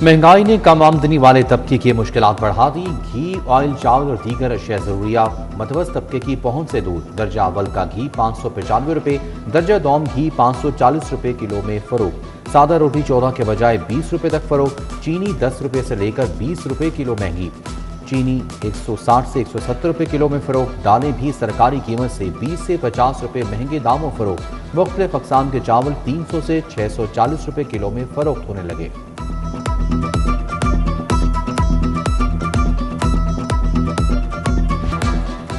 महंगाई ने कम आमदनी वाले तबके की मुश्किलात बढ़ा दी। घी, ऑयल, चावल और दीगर अशिया ज़रूरियात मतवसत तबके की पहुंच से दूर। दर्जा अव्वल का घी 595 रुपये, दर्जा दोम घी 540 रुपये किलो में फरोख्त। सादा रोटी 14 के बजाय 20 रुपये तक फरोख्त। चीनी 10 रुपये से लेकर 20 रुपये किलो महंगी। चीनी 160 से 170 रुपये किलो में फरोख्त। दालें भी सरकारी कीमत से 20 से 50 रुपये महंगे दामों फरोख्त। मुख्तलिफ अक़साम के चावल 300 से 640 रुपये किलो में फरोख्त होने लगे।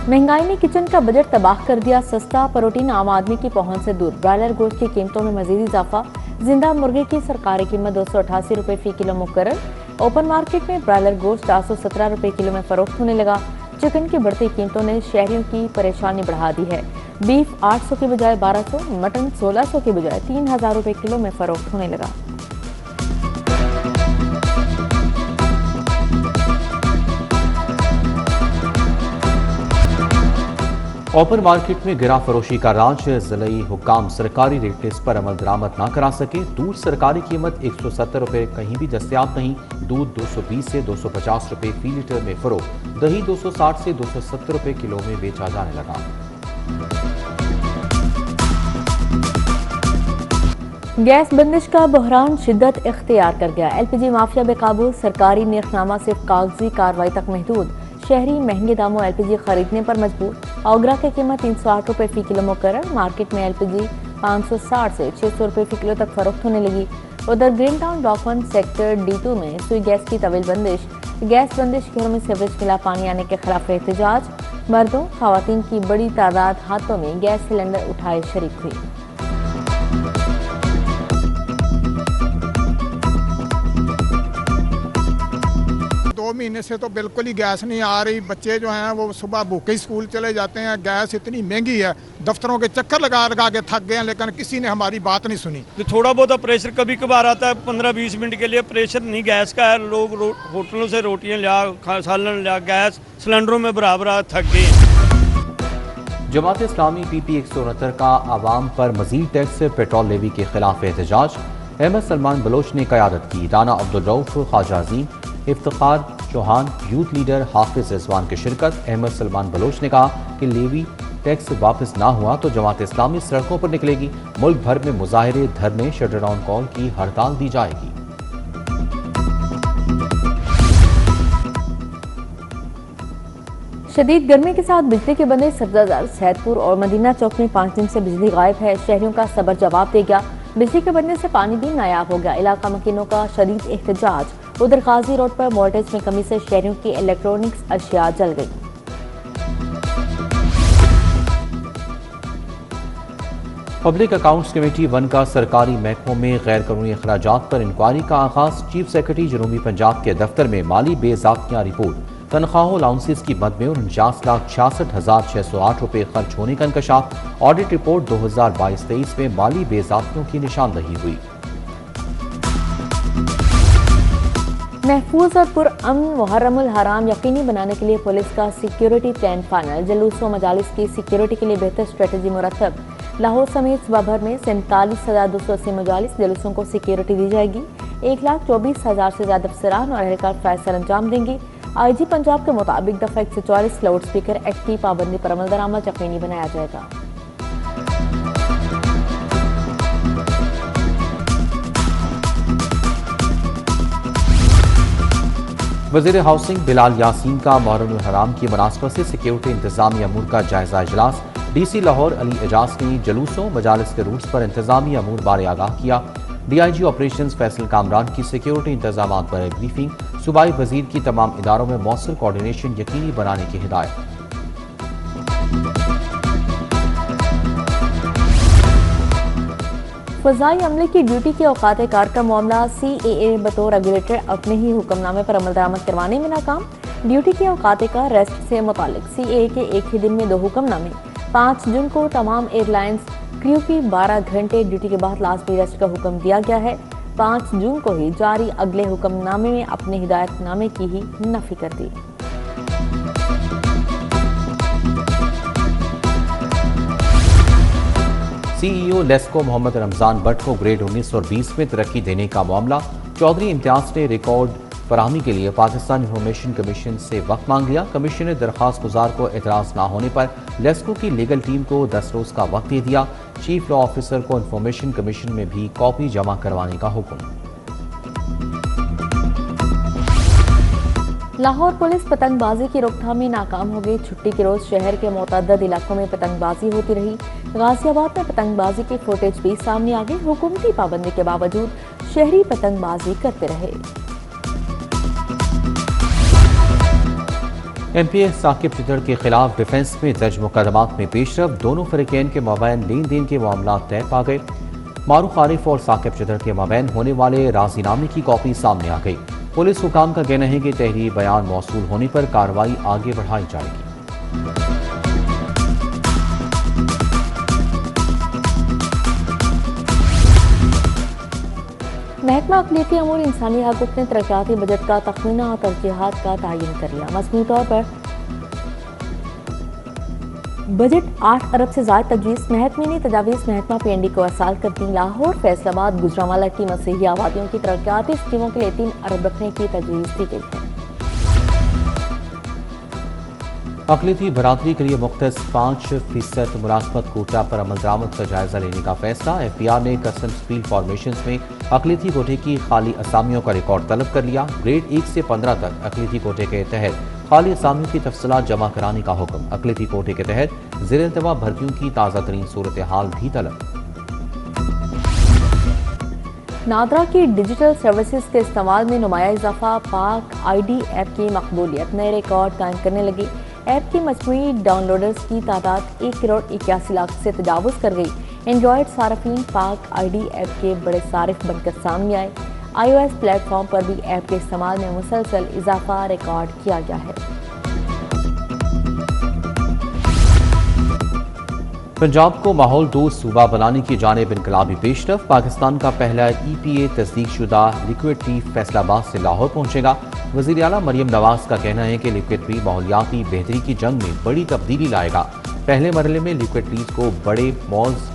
महंगाई ने किचन का बजट तबाह कर दिया। सस्ता प्रोटीन आम आदमी की पहुंच से दूर। ब्रायलर गोश्त की कीमतों में मजीद इजाफा। जिंदा मुर्गे की सरकारी कीमत 288 रुपये फी किलो मुकर्रर। ओपन मार्केट में ब्रायलर गोश्त 417 रुपये किलो में फरोख्त होने लगा। चिकन की बढ़ती कीमतों ने शहरियों की परेशानी बढ़ा दी है। बीफ 800 के बजाय 1200, मटन 1600 के बजाय 3000 रुपये किलो में फरोख्त होने लगा। ओपन मार्केट में गिरा फरोशी का राज। ज़िलई हुक्काम सरकारी रेट लिस्ट पर अमल दरामद ना करा सके। दूध सरकारी कीमत 170 रुपये कहीं भी दस्तयाब नहीं। दूध 220 से 250 रुपये फी लीटर में फरोख्त। दही 260 से 270 रुपये किलो में बेचा जाने लगा। गैस बंदिश का बहरान शिद्दत इख्तियार कर गया। एलपीजी माफिया बेकाबू। सरकारी निर्खनामा सिर्फ कागजी कार्रवाई तक महदूद। शहरी महंगे दामों एलपीजी खरीदने पर मजबूर। ओगरा की कीमत 308 रुपये फी किलो मुकर्रर। मार्केट में एलपीजी 560 से 600 रुपये फी किलो तक फरोख्त होने लगी। उधर green town block 1 sector D2 में सुई गैस की तवील बंदिश। गैस बंदिश घरों में सीवरेज मिला पानी आने के खिलाफ एहतजाज। मर्दों खवातीन की बड़ी तादाद हाथों में गैस सिलेंडर उठाए शरीक हुई। महीने से तो बिल्कुल ही गैस नहीं आ रही। बच्चे जो हैं वो सुबह भूखे स्कूल चले जाते हैं। गैस इतनी महंगी है, दफ्तरों के चक्कर लगा लगा के थक गए हैं, लेकिन किसी ने हमारी बात नहीं सुनी। तो थोड़ा बहुत प्रेशर कभी कभार आता है 15-20 मिनट के लिए। प्रेशर नहीं गैस का है। लोग होटलों से रोटियां लिया, सालन लिया, गैस सिलेंडरों में बराबर थक गए। जमात इस्लामी PP 169 का आवाम पर मजीद टैक्स पेट्रोल लेवी के खिलाफ एहतजाज। अहमद सलमान बलोच ने क़यादत की। राना अब्दुल रऊफ, ख्वाजा अजीम, इफ्तिखार चौहान, यूथ लीडर हाफिज रिजवान की शिरकत। अहमद सलमान बलोच ने कहा कि लेवी टैक्स वापस ना हुआ तो जमात इस्लामी सड़कों पर निकलेगी। मुल्क भर में मुजाहिरे, धरने, शटर डाउन कॉल की हड़ताल दी जाएगी। शदीद गर्मी के साथ बिजली के बंदे सब्जाजार, सैदपुर और मदीना चौक में 5 दिन से बिजली गायब है। शहरियों का सब्र जवाब दे गया। बिजली के बनने से पानी भी नायाब हो गया। इलाका मकीनों का शदीद एहतजाज। उधर गाजी रोड पर वोल्टेज में कमी से शहरियों की इलेक्ट्रॉनिक्स अशिया जल गई। पब्लिक अकाउंट्स कमेटी 1 का सरकारी महकमों में गैर कानूनी अखराजात पर इंक्वायरी का आगाज। चीफ सेक्रेटरी जनूबी पंजाब के दफ्तर में माली बेज़ाब्तियां रिपोर्ट। तनख्वाहों अलाउंसेस की मद में 49,66,608 रुपये खर्च होने का इंकशाफ। ऑडिट रिपोर्ट 2022-23 में माली बेज़ाब्तियों की निशानदही हुई। महफूज और पुरअमन मुहर्रमुल हराम यकीनी बनाने के लिए पुलिस का सिक्योरिटी प्लान फाइनल। जलूसों मजालिस की सिक्योरिटी के लिए बेहतर स्ट्रेटजी मुरतब। लाहौर समेत सूबा भर में 47,280 मजालिस जलूसों को सिक्योरिटी दी जाएगी। 1,24,000 से ज्यादा अफसरान और एहलकार फैसला अंजाम देंगे। IG पंजाब के मुताबिक दफा 144 लाउड स्पीकर एक्ट की पाबंदी पर अमल दरामद यकीनी बनाया जाएगा। वज़ीर हाउसिंग बिलाल यासीन का मुहर्रम हराम की मुनासबत से सिक्योरिटी इंतजामी अमूर का जायजा इजलास। DC लाहौर अली एजाज ने जलूसों मजालिस के रूट्स पर इंतजामी अमूर बारे आगाह किया। DIG ऑपरेशंस फैसल कामरान की सिक्योरिटी इंतजाम पर ब्रीफिंग। सूबाई वजीर की तमाम इदारों में मौसर कोऑर्डिनेशन यकीनी बनाने की हिदायत। फजाई अमले की ड्यूटी के औकात कार का मामला। CAA बतौर रेगुलेटर अपने ही हुक्मनामे पर अमल दरामद करवाने में नाकाम। ड्यूटी के औकात कार रेस्ट से मुतालिक CAA के एक ही दिन में 2 हुक्मनामे। 5 जून को तमाम एयरलाइंस क्रू की 12 घंटे ड्यूटी के बाद लाजमी रेस्ट का हुक्म दिया गया है। 5 जून को ही जारी अगले हुक्मनामे में अपने हिदायतनामे की ही नफी कर दी। CEO लेस्को मोहम्मद रमजान भट्ट को ग्रेड 19 और 20 में तरक्की देने का मामला। चौधरी इम्तियाज ने रिकॉर्ड फराहमी के लिए पाकिस्तान इंफॉर्मेशन कमीशन से वक्त मांग लिया। कमीशन ने दरख्वास्त गुजार को एतराज़ ना होने पर लेस्को की लीगल टीम को 10 रोज़ का वक्त दे दिया। चीफ लॉ ऑफिसर को इंफॉर्मेशन कमीशन में भी कॉपी जमा करवाने का हुक्म। लाहौर पुलिस पतंगबाजी की रोकथाम में नाकाम हो गई। छुट्टी के रोज शहर के मुतअद्दिद इलाकों में पतंगबाजी होती रही। गाजियाबाद में पतंगबाजी की फुटेज भी सामने आ गई। हुकूमती पाबंदी के बावजूद शहरी पतंगबाजी करते रहे। MPA साकिब चिदड़ के खिलाफ डिफेंस में दर्ज मुकदमात में पेशरफ। दोनों फरीकैन के माबैन लेन देन के मामला तय पा गए। मारूफ आरिफ और साकिब चिदड़ के माबैन होने वाले राजीनामे की कॉपी सामने आ गई। पुलिस हुकाम का कहना है कि तहरीर बयान मौसूल होने पर कार्रवाई आगे बढ़ाई जाएगी। महकमा अक़लियती अमूर इंसानी हकूक़ ने तरक्याती बजट का तख़मीना और तरजीहात का तयन कर लिया। मजमूई तौर पर बजट 8 अरब से ज़ायद तजवीज़। महकमे ने तजावीज़ महकमा PND को अरसाल कर दी। लाहौर, फैसलाबाद, गुजरांवाला की मसीही आबादियों की तरक्याती स्कीमों के लिए 3 अरब रखने की तजवीज़ दी गई है। अक़लियती बरादरी के लिए मुख्तस 5% मुनासबत कोटा पर अमल दरामद का जायजा लेने का फैसला। FBR ने कस्टम्स फील्ड फॉर्मेशंस में अक़लियती कोटे की खाली असामियों का रिकॉर्ड तलब कर लिया। ग्रेड 1 से 15 तक अक़लियती कोटे के तहत खाली असामियों की तफसीलात जमा कराने का हुक्म। अक़लियती कोटे के तहत ज़ेर इंतवा भर्तियों की ताज़ा तरीन सूरत हाल भी तलब। नादरा की डिजिटल सर्विसेज के इस्तेमाल में नुमाया इजाफा। पाक ID ऐप की मकबूलियत नए रिकॉर्ड कायम करने लगी। ऐप की मजमूई डाउनलोडर्स की तादाद 1 करोड़ 81 लाख से तजावुज़ कर गई। एंड्रॉयड सारफीन पाक ID ऐप के बड़े सारिफ बनकर सामने आए। iOS प्लेटफॉर्म पर भी ऐप के इस्तेमाल में मुसलसल इजाफा रिकॉर्ड किया गया है। पंजाब को माहौल दोस्त सूबा बनाने की जानिब इनकलाबी पेशरफ। पाकिस्तान का पहला EPA तस्दीक शुदा लिक्विड टी फैसलाबाद से लाहौर पहुंचेगा। वज़ीर आला मरियम नवाज का कहना है कि लिक्विड टी माहौलियाती बेहतरी की जंग में बड़ी तब्दीली लाएगा। पहले मरहले में लिक्विड टी को बड़े मॉल्स,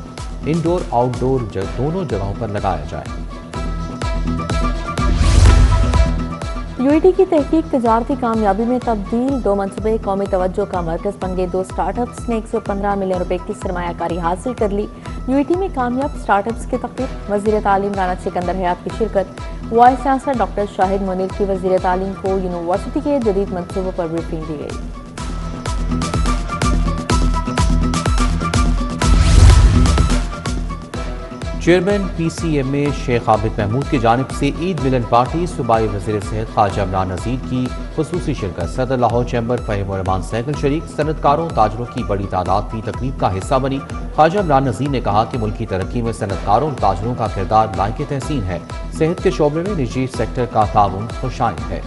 इंडोर आउटडोर दोनों जगहों पर लगाया जाए। UET की तहकीक तजारती कामयाबी में तब्दील। 2 मनसूबे कौमी तवज्जो का मरकज बन गए। 2 स्टार्टअप्स ने 115 मिलियन रुपए की सरमायाकारी हासिल कर ली। UET में कामयाब स्टार्टअप्स की तकरीब। वज़ीर तालीम राना सिकंदर हयात की शिरकत। Vice chancellor doctor Shahid Munir की वज़ीर तालीम को यूनिवर्सिटी के जदीद मनसूबों पर ब्रीफिंग दी गई। चेयरमैन PCMA शेख आबिद महमूद की जानिब से ईद मिलन पार्टी। सूबाई वज़ीर सेहत ख्वाजा इमरान नज़ीर की खुसूसी शिरकत। सदर लाहौर चैम्बर फ़हीम रहमान सहगल शरीक। सनतकारों ताजरों की बड़ी तादाद भी तकरीब का हिस्सा बनी। ख्वाजा इमरान नज़ीर ने कहा कि मुल्क की तरक्की में सनतकारों और ताजरों का किरदार लायक तहसीन है। सेहत के शोबे में निजी सेक्टर का ताउन खुशाइन है।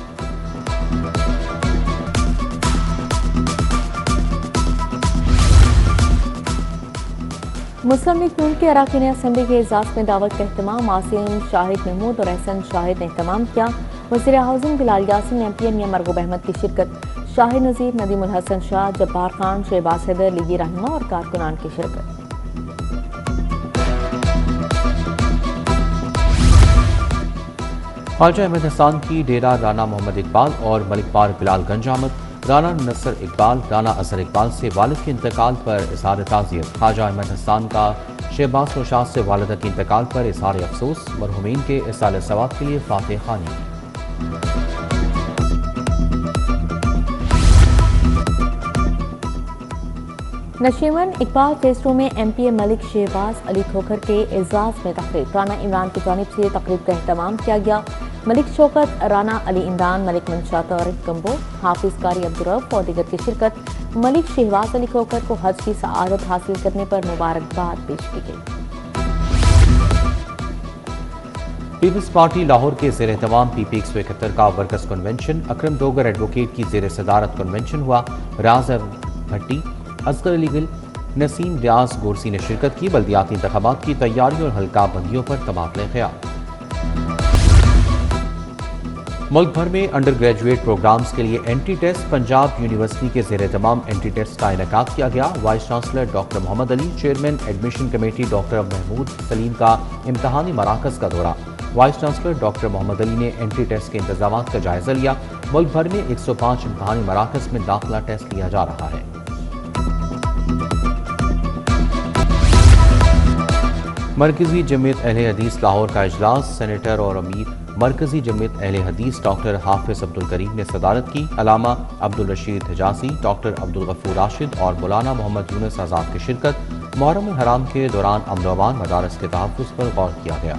मुस्लिम लीग नून के अरकान असम्बली के इजलास में दावत का एहतमाम। आसिम शाहिद महमूद और एहसन शाहिद ने एहतमाम किया। वज़ीर हाउसिंग बिलाल यासिन, MP मियां मरगूब अहमद की शिरकत। शाहिद नज़ीर, नदीम उल हसन शाह, जब्बार खान, शहबाज हैदर, लीगी रहनुमा और कारकुनान की शिरकत। ख्वाजा अहमद हसन की डेरा राना मोहम्मद इकबाल और मलिक बार बिलाल गंज आमद। राना नसर इकबाल, राना असर इकबाल से वालिद के इंतकाल पर इज़हार ताज़ियत। ख्वाजा अहमद हसन का शहबाज नौशाद से वालिदा के इंतकाल पर इज़हार अफसोस। मरहूमीन के इसाले सवाब के लिए फातिह खानी। नशीमन इकबाल फेस 2 में MPA मलिक शहबाज अली खोखर के एजाज में तकरीब। राना इमरान की जानिब से तकरीब का एहतमाम किया गया। मलिक शौकत, राना अली इमरान, मलिक मंशा तारिक कम्बो, हाफिज कारी अब्दुर्रब और दीगर की शिरकत। मलिक शहबाज अली खोखर को हज की सआदत हासिल करने पर मुबारकबाद पेश की गई। पीपल्स पार्टी लाहौर के ज़ेर एहतमाम PP 171 का वर्कर्स कन्वेंशन। अकरम डोगर एडवोकेट की ज़ेर सदारत कन्वेंशन हुआ। राज भट्टी, असगर अली गिल, नसीम रियाज गोरसी ने शिरकत की। बल्दियाती इंतखाबात की तैयारी और हल्का बंदियों पर तबादले ख्याल। मुल्क भर में अंडर ग्रेजुएट प्रोग्राम्स के लिए एंट्री टेस्ट। पंजाब यूनिवर्सिटी के ज़ेर तमाम एंट्री टेस्ट का इनेकाद किया गया। Vice chancellor doctor Mohammad Ali, chairman admission committee doctor Mahmood Salim का इम्तहानी मराकज़ का दौरा। Vice chancellor doctor Muhammad Ali نے انٹری ٹیسٹ کے انتظامات کا جائزہ لیا۔ ملک بھر میں 105 امتحانی مراکز میں داخلہ ٹیسٹ لیا جا رہا ہے۔ مرکزی جمعیت اہل حدیث لاہور کا اجلاس، سینیٹر اور امیر مرکزی جمعیت اہل حدیث ڈاکٹر حافظ عبدالکریم نے صدارت کی۔ علامہ عبدالرشید حجازی، ڈاکٹر عبدالغفور راشد اور مولانا محمد یونس آزاد کی شرکت۔ محرم الحرام کے دوران امن و امان، مدارس کے تحفظ پر غور کیا گیا۔